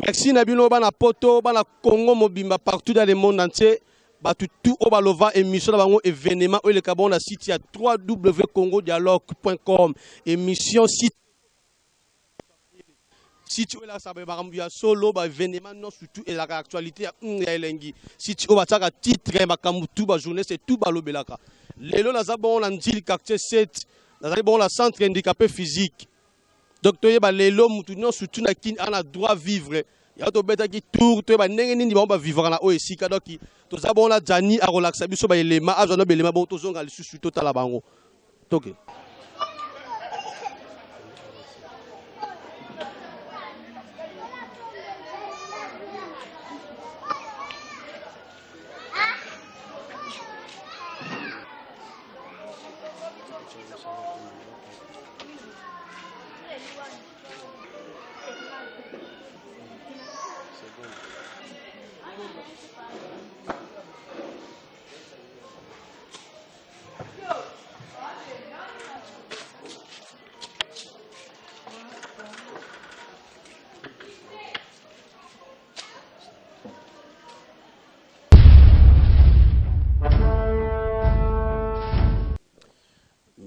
Merci Nabino bana poto bana Congo mobimba partout dans le monde entier. Batu tout au balova émission bango événement où le Cabon a site à www.congodialogue.com émission site tu là ça va solo ba événement non surtout et la actualité ya elengi tu o bataka titre makambu tout ba journée c'est tout balobelaka lelo la zabon na ndili quartier 7 na bon la centre handicapé physique docteur yeba lelo mutu non surtout na kin ana droit vivre ya to beta ki tour to ba ndenge nini ba vivre na o esika donc to zabon la jani a relaxa biso ba elema a zona belema bo to zonga lisusu to tala bango toke.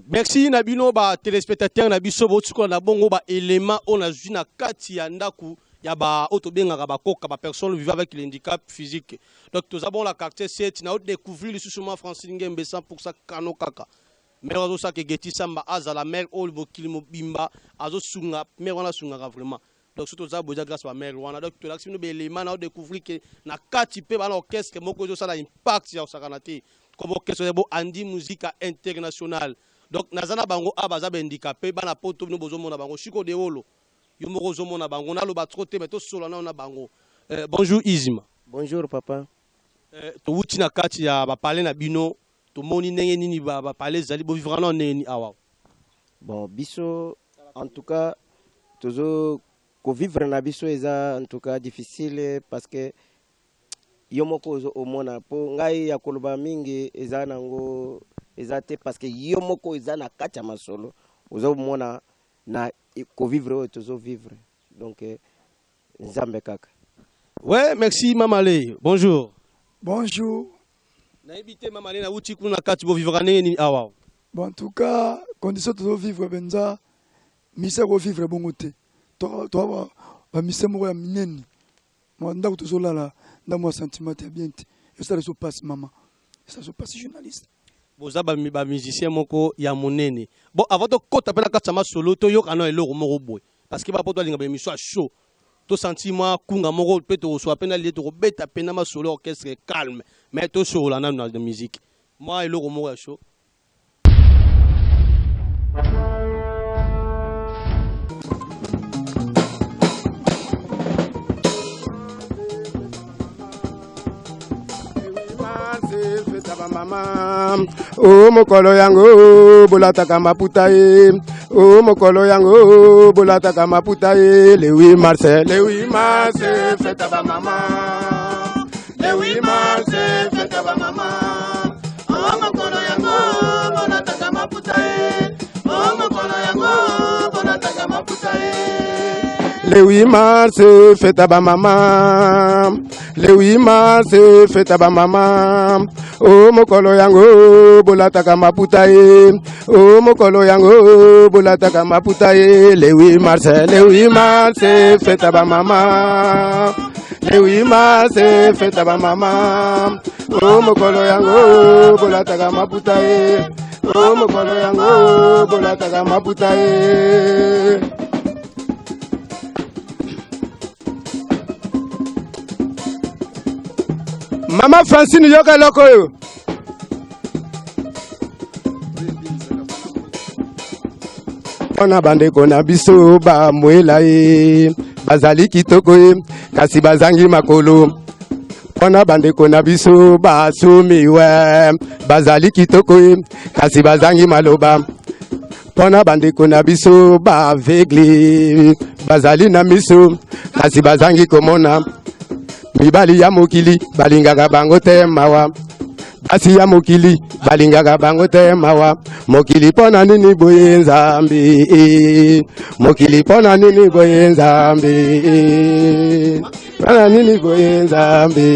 Merci Nabino ba téléspectateurs na biso botuko na bongo ba élément on a vu na kati ya ndaku ya ba otobenga ba koka ba personne vivant avec le handicap physique. Donc nous avons la quartier 7 na découvrir le sous-marin Francine Ngembe 100% kano kaka. Mais on ça que Geti Samba aza la mère all bokilimo bimba azo sunga mais on a sunga vraiment. Donc surtout ça boja grâce à mère wana donc l'action no be élément na découvrir que na kati pe ba l'orchestre moko zo ça la impact ya sakanate comme orchestre bo Andi musique internationale. Donc nazana bango abaza handicapé bana poto no bozo mona bango chiko de wolo yo moko zo mona bango na lo ba troté mais to solo na bango. Bonjour Izima. Bonjour papa. To wuti na kati ya ba parler na bino to moni ndenge nini ba parler zali bo vivre na neni awa. Bon biso en tout cas tozo ko vivre na biso eza en tout cas difficile parce que yo moko zo omona po ngai ya koloba mingi eza nango ezate parce que yo moko eza na kati ya masolo ozo mona na ko vivre tozo vivre donc nzambe kaka. Ouais, merci Mamale. Bonjour. Bonjour. Na ebité Mamale na wuti kuna kati bo vivre nenge ni awa. Bon en tout cas condition tozo vivre benza mise ko vivre bongote. To ba mise mo ya mineni. Mo ndako tozo lala ndamo sentiment ya bien. Et ça se passe maman. Ça se passe journaliste. Boza ba musicien moko ya monene. Bon avant de kota pela katama solo to yoka no eloko moko boy parce que ba poto linga ba émission show. To senti moi kunga moko peut to so pena li to beta pena ma solo orchestre calme mais to show la na de musique. Moi eloko moko ya show. Mama, oh mokolo yango bolata kama putaye, oh mokolo yango bolata kama putaye, le 8 mars, fête ba mama, le 8 mars, fête ba mama, oh mokolo yango bolata kama putaye, oh mokolo yango bolata kama putaye. Le 8 mars, fête ba mama. Le 8 mars, fête ba mama. Oh mokolo yango bolata kama putaye. Oh mokolo yango bolata kama putaye. Le 8 mars, fête ba mama. Le 8 mars, fête ba mama. Oh mokolo yango bolata kama putaye. Oh mokolo yango bolata kama putaye. Mama Francine yoka loko yo. Ona bande kona biso ba mwela e bazali kitoko e kasi bazangi makolo. Ona bande kona biso ba sumi we bazali kitoko e kasi bazangi maloba. Ona bande kona biso ba aveugle bazali na miso kasi bazangi komona. Mibali ya mokili balingaka bango te mawa basi ya mokili balingaka bango te mawa mokili pona nini boye nzambe mokili pona nini boye nzambe pona nini boye nzambe.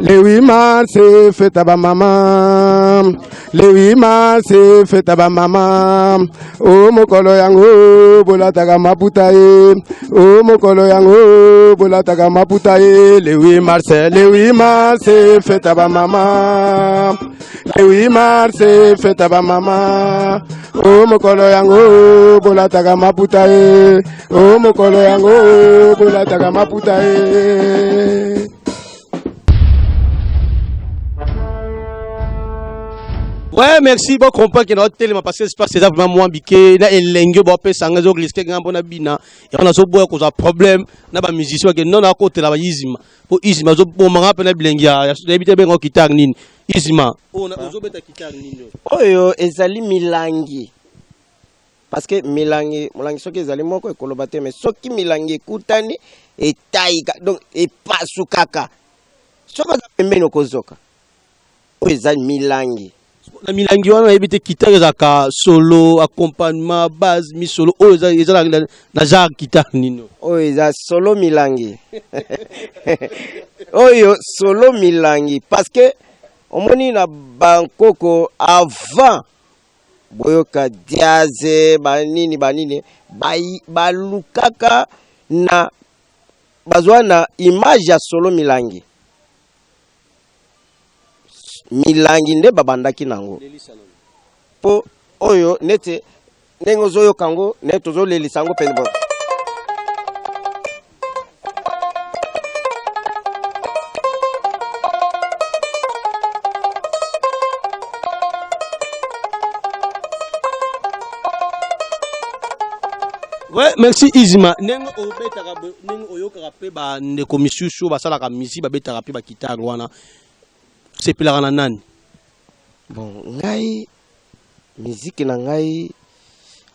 Le 8 mars, fête à ba maman. Le 8 mars, fête à ba maman. Oh mokolo yango, bolataka maputa e. Oh mokolo yango, bolataka maputa e. Le 8 mars, fête à ba maman. Le 8 mars, fête à ba maman. Oh mokolo yango, bolataka maputa e. Oh mokolo yango, bolataka maputa e. Ouais, merci. Bon, comprends que notre télé m'a passé l'espace, c'est vraiment moins biqué. Là, il l'engue, bon, peut s'engager au risque d'un bon abina. Et on a ce bois cause un problème. N'a pas musicien qui non à côté là, Isima. Pour Isima, je pour me rappeler blengia. Il y a des bien qui t'agnent. Isima. On a besoin de quitter. Oyo, ezali milangi. Parce que milangi, milangi, ce qui ezali moko ekolobate, mais ce qui milangi kutani et taïga, donc et pas soukaka. Ce qu'on a pembe no kozoka. Oyo ezali milangi. Na milangi wana ebite guitare ezaka solo accompagnement base mi solo oyo eza na genre guitare nino oyo eza solo milangi oyo solo milangi parce que omoni na bankoko avant boyoka diaze banini balukaka na bazwa na image ya solo milangi milangi nde babandaki nango po oyo nete ndenge ozoyoka yango nde tozolelisa yango pene. Ouais, merci Isima. Ndenge oyokaka pe ba ndeko misusu basalaka misi babetaka pe ba guitare wana. C'est plus la nani. Bon, ngai musique na ngai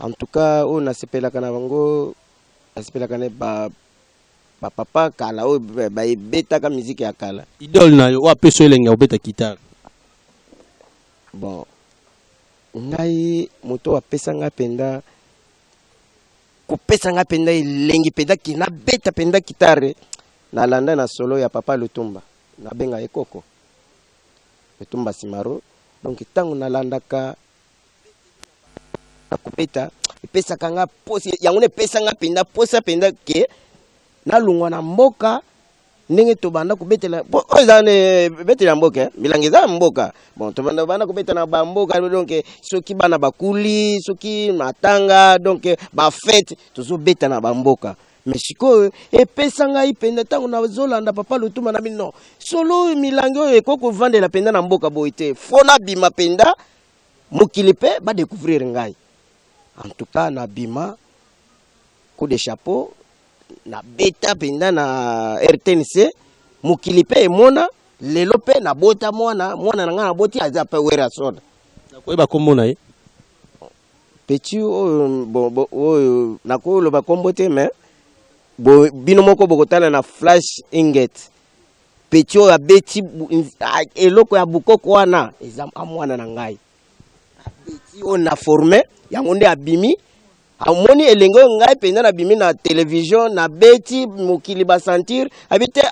en tout cas on a sepela kana bango sepela kana ba papa kala o ba beta ka musique ya kala. Idole na yo wa peso elenga obeta guitare. Bon, ngai moto apesa nga penda ko pesa nga penda elengi penda kina beta penda guitare na landa na solo ya papa Lutumba na benga ekoko. Lutumba Simaro donc tangu nalandaka nakupeta pesa kanga posi yango ne pesa nga penda posa penda ke nalungwa na mboka ndenge to banda kubetela ozane betela mboka milangi za mboka bon to banda kubetela na mboka donc soki bana bakuli soki matanga donc ba fête tozo beta na mboka. Mais siko epesa ngai penda tango na zolanda papa Lutumba na bino solo milangi oyo ekoko vandela penda na mboka boite fona bima penda mokili pe ba découvrir ngai en tout cas na bima coup de chapeau na beta penda na RTNC mokili pe emona lelo pe na bota mwana na nga na boti aza pe wera soda nakoyeba komona ye petit oyo nakoloba kombo te mais bo bino moko bokotala na flash inget petit oyo abeti eloko ya bukoko wana eza amwana na ngai abeti oyo na formé yango nde abimi amoni elenge oyo ngai penda na bimi na télévision na beti mokili basentir abite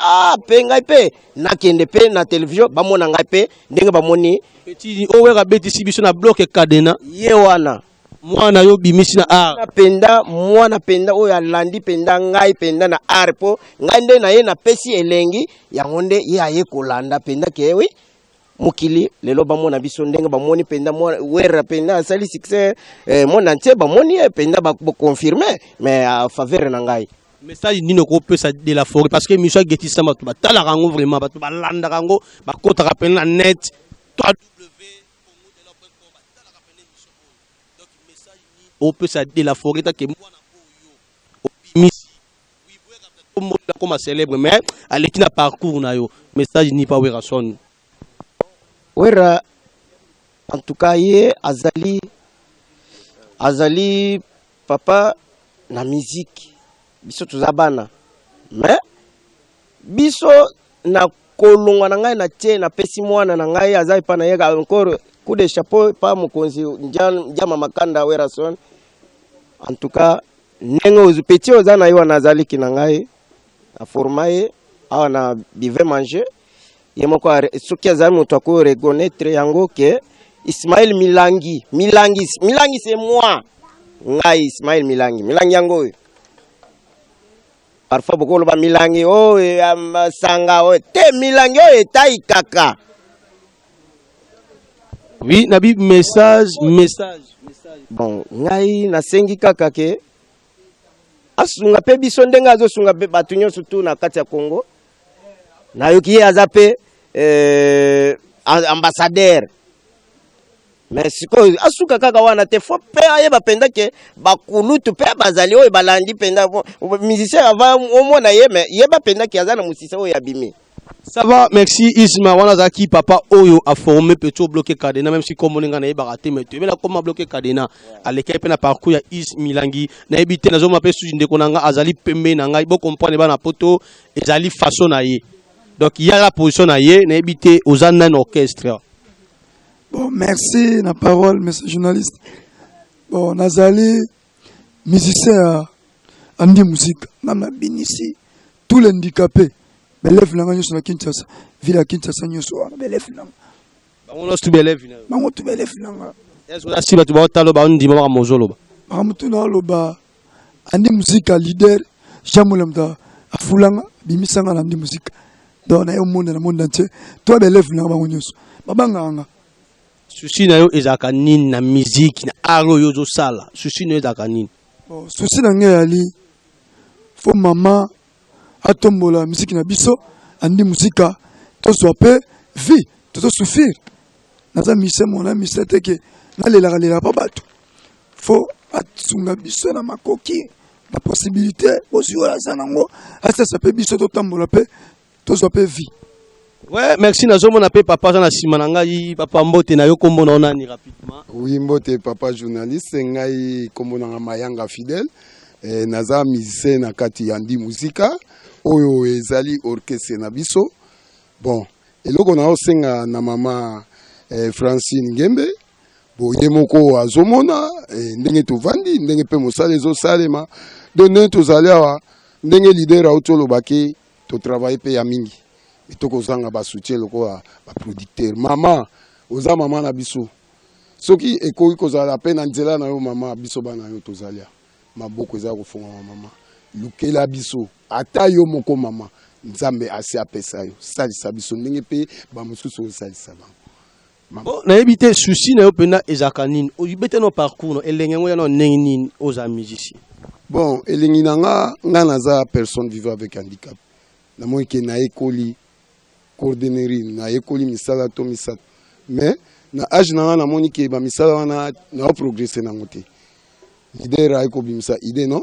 pe ngai pe nakende pe na télévision bamona ngai pe ndenge bamoni petit oyo abetisi biso na bloc kadena ye wana mwana yo bimisi na art mwana penda oyo alandi penda ngai penda na art po ngai nde na ye na pesi elengi yango nde ye aye kolanda penda ke oui mokili lelo bamona biso ndenge bamoni penda wera penda asali succès mona ntie bamoni penda ba confirmer mais a faveur na ngai message nino ko pesa de la forêt parce que miso getisa bato batala rango vraiment bato balanda rango bakota ka pena net au peut ça de la forêt que moi comme célèbre mais à l'équipe parcours na yo message ni pas wera son wera en tout cas ye azali papa na musique biso tuzabana mais biso na kolongwa na ngai na tie na pesi mwana na ngai azali pa na ye encore coup de chapeau pa mokonzi njama makanda wera son en tout cas ndenge ozupeti oza na yo na azali ki na ngai a formaye awa na bive manger ye moko soki azali moto ako reconnaître yango ke Ismaël Milangi c'est moi ngai Ismaël Milangi yango parfois beaucoup le Milangi oh sanga oh te Milangi oh etai kaka oui nabi message bon ngai nasengi kaka ke asunga pe biso ndenga azosunga pe batu nyonso tu na kati ya Congo na yoki ye aza pe ambassadeur mais siko asuka kaka wana te fo pe ayeba penda ke bakulutu pe bazali oyo balandi penda musicien avant omona ye mais yeba penda ke azana musicien oyo abimi. Ça va, merci Isma. Wana zaki papa Oyo a formé plutôt bloqué Kadena, même si comme on est en baraté, mais tu veux la comment bloquer Kadena. À l'équipe na parcours ya Is Milangi. Na ebité na zoma pe sujinde konanga azali pembe na ngai. Bo comprendre ba na poto ezali façon na ye. Donc il y a la position na ye na ebité aux anan orchestre. Bon, merci la parole, monsieur journaliste. Bon, nazali musicien andi musique. Nam binisi tous les handicapés. Belef nanga nyoso na Kinshasa, ville à Kinshasa nyoso wana belef nanga. Bango stu belef nanga. Bango tu belef nanga. Est-ce que si batu ba talo ba ndi ba mozolo ba. Bamutu na loba andi musique leader jamulamda afulanga bimisanga na andi musique. Donc na yo monde na monde entier, toi belef nanga bango nyoso. Babanga souci na yo ezaka nini na musique na aro yo zo sala. Souci na yo ezaka nini. Bon, souci na ngai ali fo mama atombola musique na biso andi musika to sope vie to souffrir naza mise mona mise teke na lela pa bato fo atsunga biso na makoki la possibilité osiola sanango asa sape biso to tambola pe to sope vie. Ouais, merci nazomona pe papa na sima na ngai papa mbote na yo kombo na onani rapidement. Oui mbote papa journaliste ngai kombo na Mayanga Fidèle naza musicien na kati yandi musika oyo ezali orchestre na biso. Bon eloko na osenga na mama Francine Ngembe bo ye moko azomona ndenge tovandi ndenge pe mosala ezosalema donc ndenge tozali awa ndenge leader autolobaki to travailler pe ya mingi etokozanga basoutien lokola baproducteur mama oza mama na biso soki ekoki kozala pe na nzela na yo mama biso bana yo tozalia maboko eza kofunga mama lukela biso ata yo moko mama nzambe asi apesa yo salisa biso ndenge pe bamosusu osalisa bango. Bon na ebite souci na yo pena ezaka nini oyibete no parcours no elenge ngoya no ndenge nini oza musicien. Bon elengi nanga nga naza personne vivant avec handicap na moi ke na ekoli coordonnerie na ekoli misala to misala mais na âge nanga na moni ke ba misala wana na progresser na ngote leader aiko bimisa idée non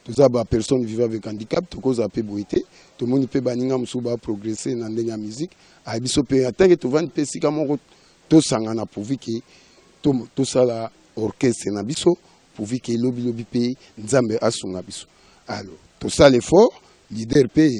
toza ba personne vivant avec handicap to koza pe boité to moni pe baninga musu ba progresser na ndenge ya musique a biso pe atange to vendre pe sika moko to sangana pourvu que to sala orchestre na biso pourvu que lobi pe nzambe asunga biso alors to sala effort leader pe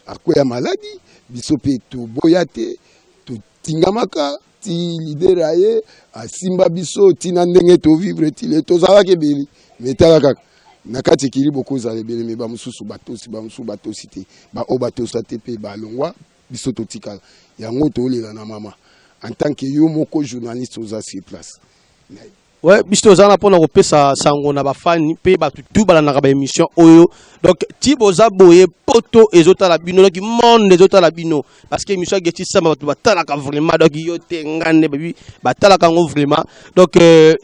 akoya maladie biso pe to boyate to tingamaka ti leader aye asimba biso tina ndenge to vivre tile to zala ke beli metala kaka nakati kili boko zale beli me ba mususu batosi te ba obatosa te pe ba longwa biso to tikala yango to lela na mama en tant que yo moko journaliste aux sur place. Ouais, biso zana pona ko pesa sango na ba fani pe ba tutu bala na ba émission oyo. Donc tiboza boye poto ezota la bino ki monde ezota la bino parce que émission geti sama ba tala ka vraiment donc yo te ngane ba tala ka ngo vraiment. Donc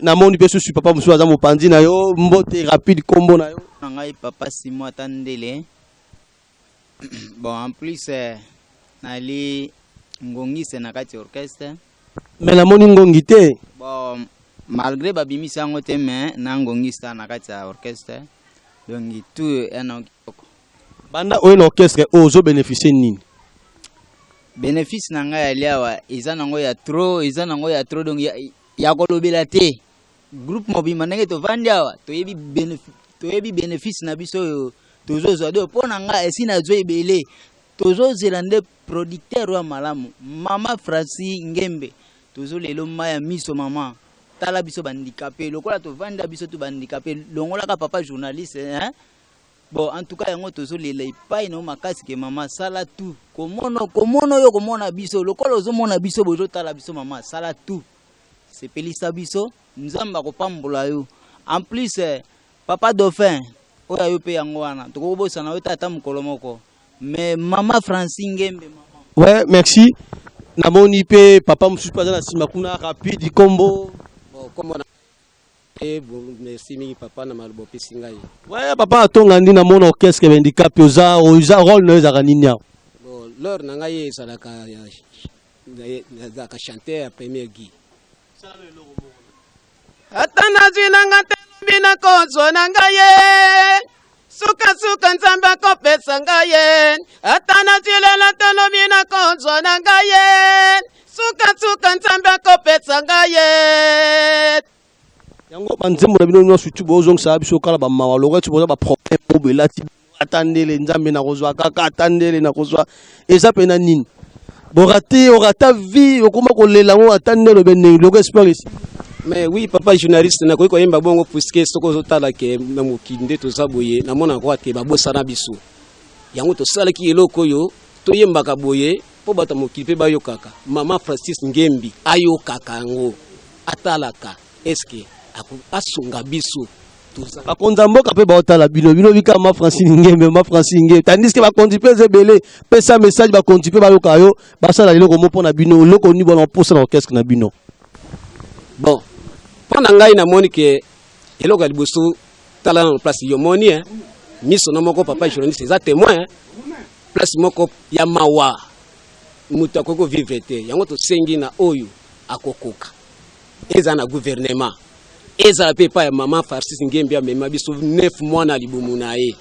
na moni pe su papa musu aza mopandi na yo mbote rapide combo na yo. Ngai papa Simo Atandele. Bon en plus nali ngongi se na kati orchestre. Mais la moni ngongi te. Bon malgré babimisi yango te mais na ngongi sta na kati ya orchestre donc tout ena banda oyo na orchestre ozo bénéficier nini bénéfice na ngai aliawa eza nango ya trop donc ya kolobela te groupe mobima ndenge tovandi awa toyebi bénéfice na biso oyo tozozwa do mpo na ngai esi nazwa ebele tozozela nde producteur wa malamu mama Francis Ngembe tozolelo maya miso mama tala biso bandikape lokola tovanda biso tu bandikape longolaka papa journaliste hein. Bon en tout cas yango tozolela epai na makasi ke mama sala tout komono yo komona biso lokola ozomona biso bozo tala biso mama sala tout c'est pelisa biso nzamba kopambola yo en plus papa dauphin oya yo pe yango wana tokobosa na yo tata mukolo moko mais mama Francis Ngembe mama ouais merci namoni pe papa mususu paza na sima kuna rapide kombo bon kombo na bon merci mingi papa na malobo pesi ngai ouais papa atonga ndi na mona orchestre handicap oza rôle na ezaka nini ya bon l'heure na ngai ezalaka ka chanter à premier guy atana zinanga telobina konzo na ngai suka nzambe akopesa ngai atana zilela telobina konzo na ngai suka nzambe akopesa ngai yango banzembo na bino nyonso tu bozongisa biso kala ba mawa lokati boza ba problème obelati atandele nzambe na kozwa kaka atandele na kozwa eza pena nini orata vie okoma kolela ngo atandele beneng loko espoir ici mais oui papa journaliste na koyiko yemba bongo puisque soko zotala ke na mokinde tozaboye na mona kwa ke babosana biso yango tosalaki eloko yo toyembaka boye po bata mokili pe bayokaka mama Francis Ngembi ayokaka ngo atalaka eske asunga biso bakonza mboka pe baotala bino bika ma Francis Ngembe tandis que bakonzi pe zebele pesa message bakonzi pe bayoka yo basala leloko mo pona bino loko ni bona posa na orchestre na bino bon pona ngai na moni ke eloko ya liboso tala na place yo moni miso na moko papa journaliste za témoin place moko ya mawa mutu akoko vivre te yango to sengi na oyo akokoka eza na gouvernement eza pe pa ya mama Francis Ngembe amema biso 9 mois na libumu na ye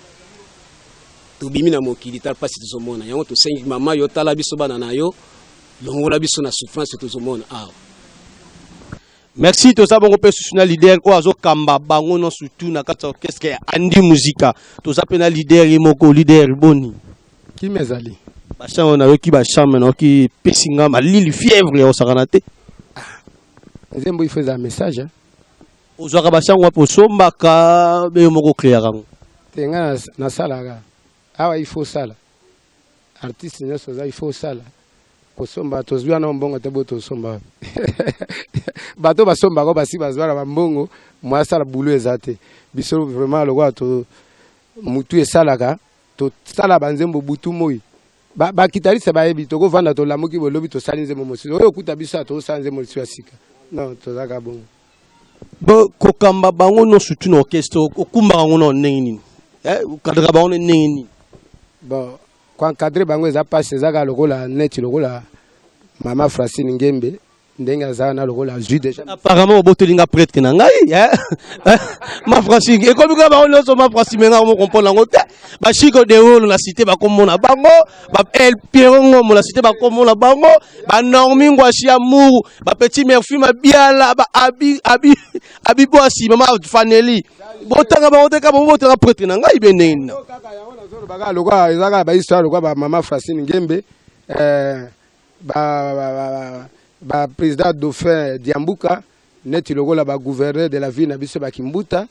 tobimi na mokili tal pasi tozomona yango to sengi mama yo tala biso bana na yo longola biso na souffrance tozomona awa merci to sa bongo pe susuna leader o azo kamba bango no surtout na kata orchestre ya Andi Muzika to sa pena leader moko leader boni ki mezali ba chama na yo ki ba chama na ki pesinga malili fièvre ya osakana te nzembo il faisait un message ozwaka bashango po sombaka be moko clair rango tenga na sala awa il faut sala artiste nyoso za il faut sala kosomba tozwa na mbongo te boto somba bato basomba ko basi bazwala bambongo mwa sala boulot ezate biso vraiment lokwa to mutu esalaka to sala banzembo butu moi ba kitariste ba yebi to ko vanda to lamuki bolobi to salinze momosi oyo kuta biso to sanze momosi asika non to zaka bongo bo kokamba bango no surtout na orchestre okumba bango no nini kadra bango nini bon kwa encadrer bango eza passe ezaka lokola net lokola mama Francis Ngembe ndenga za na lokola jus déjà apparemment obotelinga prêtre na ngai ma Francis et comme ka bango loso ma Francis menga mo comprendre ngo te ba chiko de rôle na cité ba komona bango ba El Pierongo mo la cité ba komona bango ba Normi Ngwashi Amour ba Petit Murphy Mabiala ba abi boasi mama Faneli botanga ba oteka ba botanga prêtre na ngai beneni kaka yango na zolo baga lokwa ezaka ba histoire lokwa ba mama Francis Ngembe ba président dauphin Diambuka neti lokola ba gouverneur de la ville na biso ba Kimbuta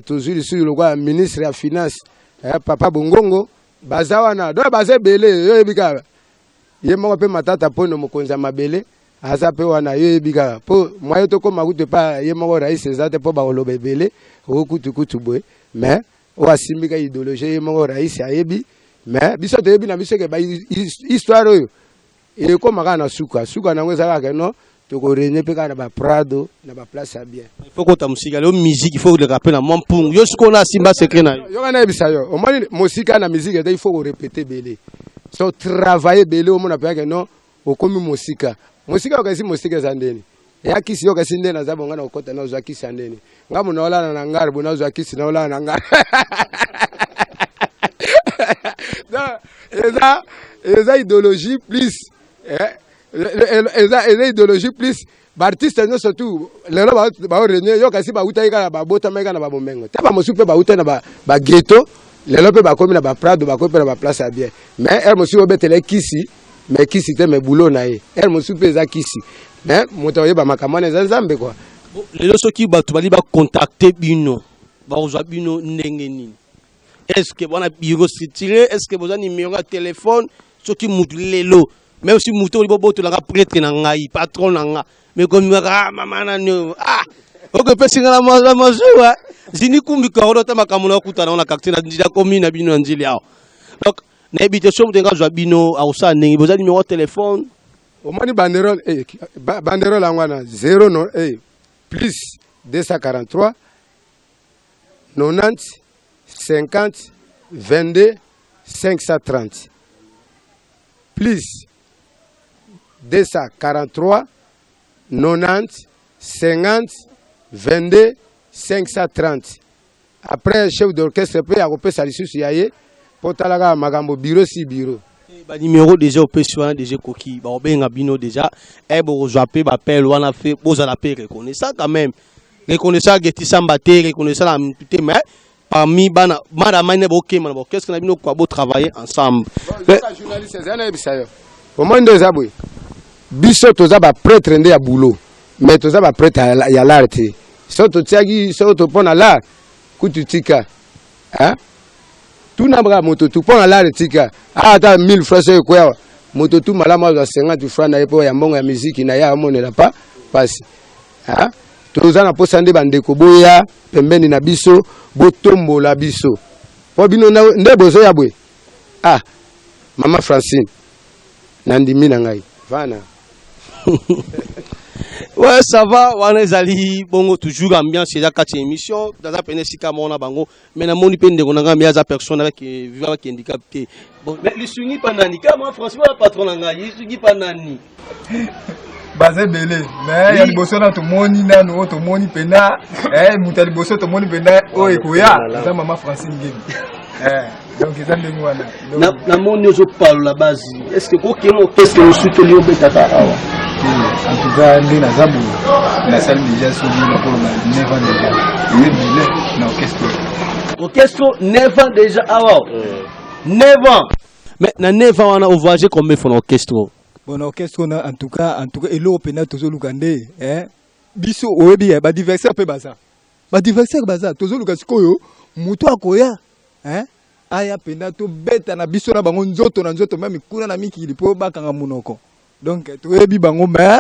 toujours ici lokola ministre ya finance papa Bongongo bazawana do baze belé yo ebika ye moko pe matata pono mokonza mabele aza pe wana yo ebika po moyo to koma kutu pa ye moko rais ezate po ba olobe belé okutu boy mais o asimbika idéologie ye moko rais ayebi mais biso to yebi na biso ke ba histoire oyo et comme na suka na ngweza ka no to ko renye pe kana ba Prado na ba place bien il faut que ta musique la musique il faut le rappeler na mompung yo siko na simba secret na yo kana ebisa yo o moni musique na musique il faut répéter belé so travailler belé o mona pe ka no o komi musique o kasi musique za ndeni ya kisi yo kasi ndena za bonga na okota na zo kisi ndeni ngamu na ola na ngari bona zo kisi na ola na ngari eza idéologie plus eza idéologie plus baartiste nyo surtout lelo baorenie yo kasi bautai kaka babotama eka na babomengo te bamosusu mpe bautai na baghetto lelo mpe bakomi na baprado bakomi mpe na baplace ya bien mais ere mosusu obetela kisi mais kisi te mais bulo na ye ere mosusu mpe eza kisi mais moto oyeba makambo wana eza nzambe kwa lelo soki bato bali bacontacte bino bakozwa bino ndenge nini est-ce que bana bureau situé est-ce que boza numéro ya téléphone soki mutu lelo même si mutu oli bobotolanga prêtre na ngai patron na nga mais comme mama na no ok pesinga na mazuwa zini kumbi koro ta makambo na kutana na quartier na ndila commune na bino ndili yao donc na ebite so mutu ngazwa bino ausa ndenge boza numéro ya téléphone omoni banderole banderole angwana 0 plus 243 90 50 22 530 plus 243 90 50 22 530 après chef d'orchestre peut akopesa lisusu ya ye po talaka makambo bureau si bureau ba numéro déjà opesi wana déjà koki ba obenga bino déjà bokozwa pe bapel wana fe bozala pe reconnaissant quand même reconnaissant Geti Samba te reconnaissant la mutute mais parmi bana madame bokema na qu'est-ce que na bino kwa bo travailler ensemble journaliste zana ebisayo au moins deux abwe biso toza ba prêtre nde ya boulot mais toza ba prêtre ya l'art te so to tiagi so to pona la kututika hein tuna bra moto tu pona la tika ata 1000 francs e kwa moto tu malama za 50 francs na yepo ya mbongo ya musique na ya monela pa pasi hein toza na posa nde bandeko boya pembeni na biso botombola biso po bino nde bozo ya bwe mama Francine nandimi na ngai vana ouais ça va wana ezali bongo toujours ambiance ya kati émission dans pene sika mona bango mais na moni pende konanga mais za personne avec vivant avec handicap te bon mais li sungi panani kama franchement la patron nanga li sungi panani baze belé mais ya liboso na to moni na no to moni pena mutali boso to moni pena o ekoya za mama Francine Ngemi donc ils ont des moyens na moni ozo parle la base est-ce que kokelo qu'est-ce que nous soutenons betaka awa en tout cas ndi na zabu na salle déjà sur le pour 9 ans déjà oui mais na orchestre 9 ans déjà awa 9 ans mais na 9 ans on a voyagé combien fois orchestre bon orchestre en tout cas elo pena tozo lukande biso oyebi ba diversaire pe baza tozo luka sikoyo muto akoya aya pena to beta na biso na bango nzoto même kuna na mikili po bakanga munoko donc toyebi bango mais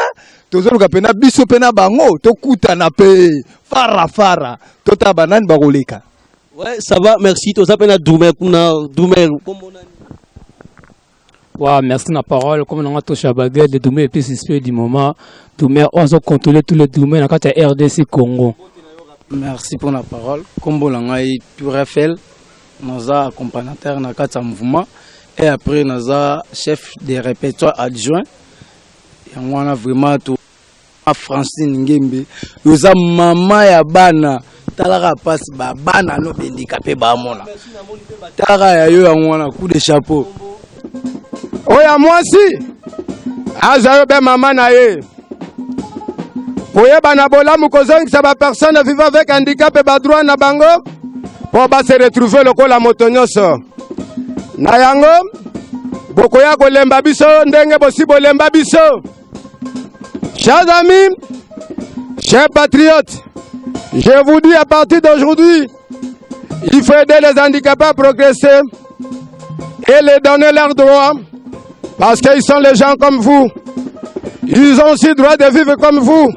tozo luka pena biso pena bango to kutana pe fara tota banani bakoleka ouais ça va merci toza pena Doumer kuna Doumer ouais, merci la parole. Comme on a touché à baguette, le Doumer est plus suspect du moment. Doumer, on a contrôlé tous les Doumer dans la RDC Congo. Merci pour la parole. Comme on a tout Raphaël, nous avons accompagnateur dans le mouvement. Et après, nous avons chef des répertoires adjoints. Et on a vraiment tout. Francine Ngemi. Nous avons maman ya bana. Talara passe bana no handicapé ba mona. Talara ya yo on coup de chapeau. Oya mwasi azayo be mama na ye oyeba na bolamu kozongisa ba personne vivant avec handicap et ba droit na bango po ba se retrouver lokola moto nyonso na yango bokoya kolemba biso ndenge bosi bolemba biso. Chers amis, chers patriotes, je vous dis à partir d'aujourd'hui, il faut aider les handicapés à progresser et les donner leurs droits. Parce qu'ils sont les gens comme vous. Ils ont aussi le droit de vivre comme vous.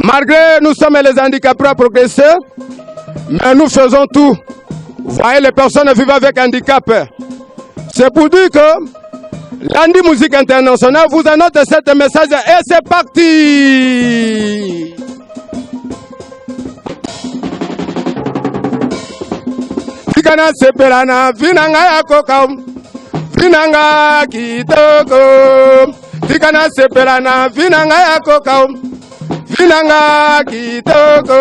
Malgré nous sommes les handicapés à progresser, mais nous faisons tout. Vous voyez les personnes vivant avec handicap. C'est pour dire que l'Andi Musique Internationale vous annote ce message et c'est parti. Tikana sepelana vinanga ya kokam. Vinanga kitoko, tikana sepelana vinanga ya koka, vinanga kitoko.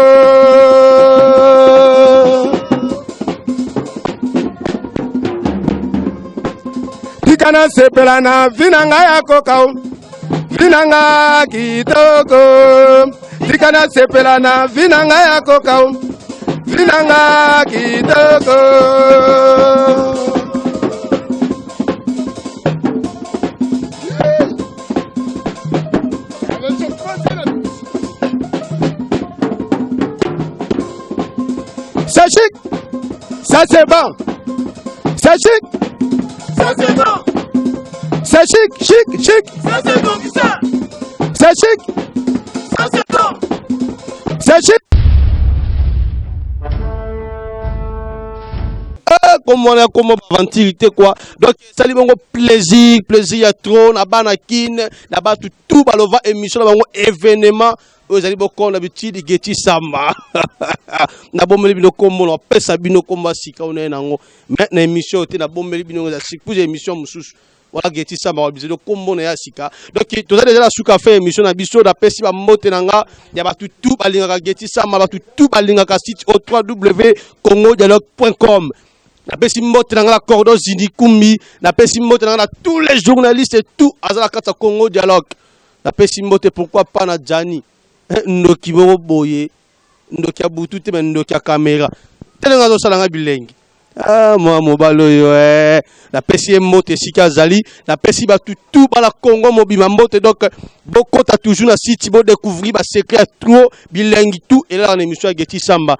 Tikana sepelana vinanga ya kokao vinanga kitoko Tikana sepelana vinanga ya kokao vinanga kitoko C'est chic, ça c'est bon. C'est chic, ça c'est bon. C'est chic, chic, chic. Ça c'est bon, ça. C'est chic, ça c'est bon. C'est chic. Comment ventilité quoi. Donc ça lui bongo plaisir à trop na banakin na ba tout balova émission na bongo événement aux ali boko l'habitude Geti Samba na bomeli bino kombo na pesa bino komba sika on nango mais na émission te na bomeli bino za sika pour émission mususu voilà Geti Samba wa bizo kombo na ya sika donc to za déjà la suka fait émission na biso da pesi ba mote nanga ya ba tout balinga Geti Samba ba tout balinga ka site au www.congodialogue.com. Na pesi mbote na cordon Zinikumbi, na pesi mbote na tous les journalistes et tout azala kata Congo Dialogue. Na pesi mbote pourquoi pas na Jani. Ndoki boye, ndoki abutu te mais ndoki caméra. Telenga zo salanga bilengi. Ah moi mobalo yo na pesi mbote sika zali, na pesi ba tout ba la Congo mobima mbote donc beaucoup ta toujours na site bo découvrir ba secret trop bilengi tout et là en émission Geti Samba. Donc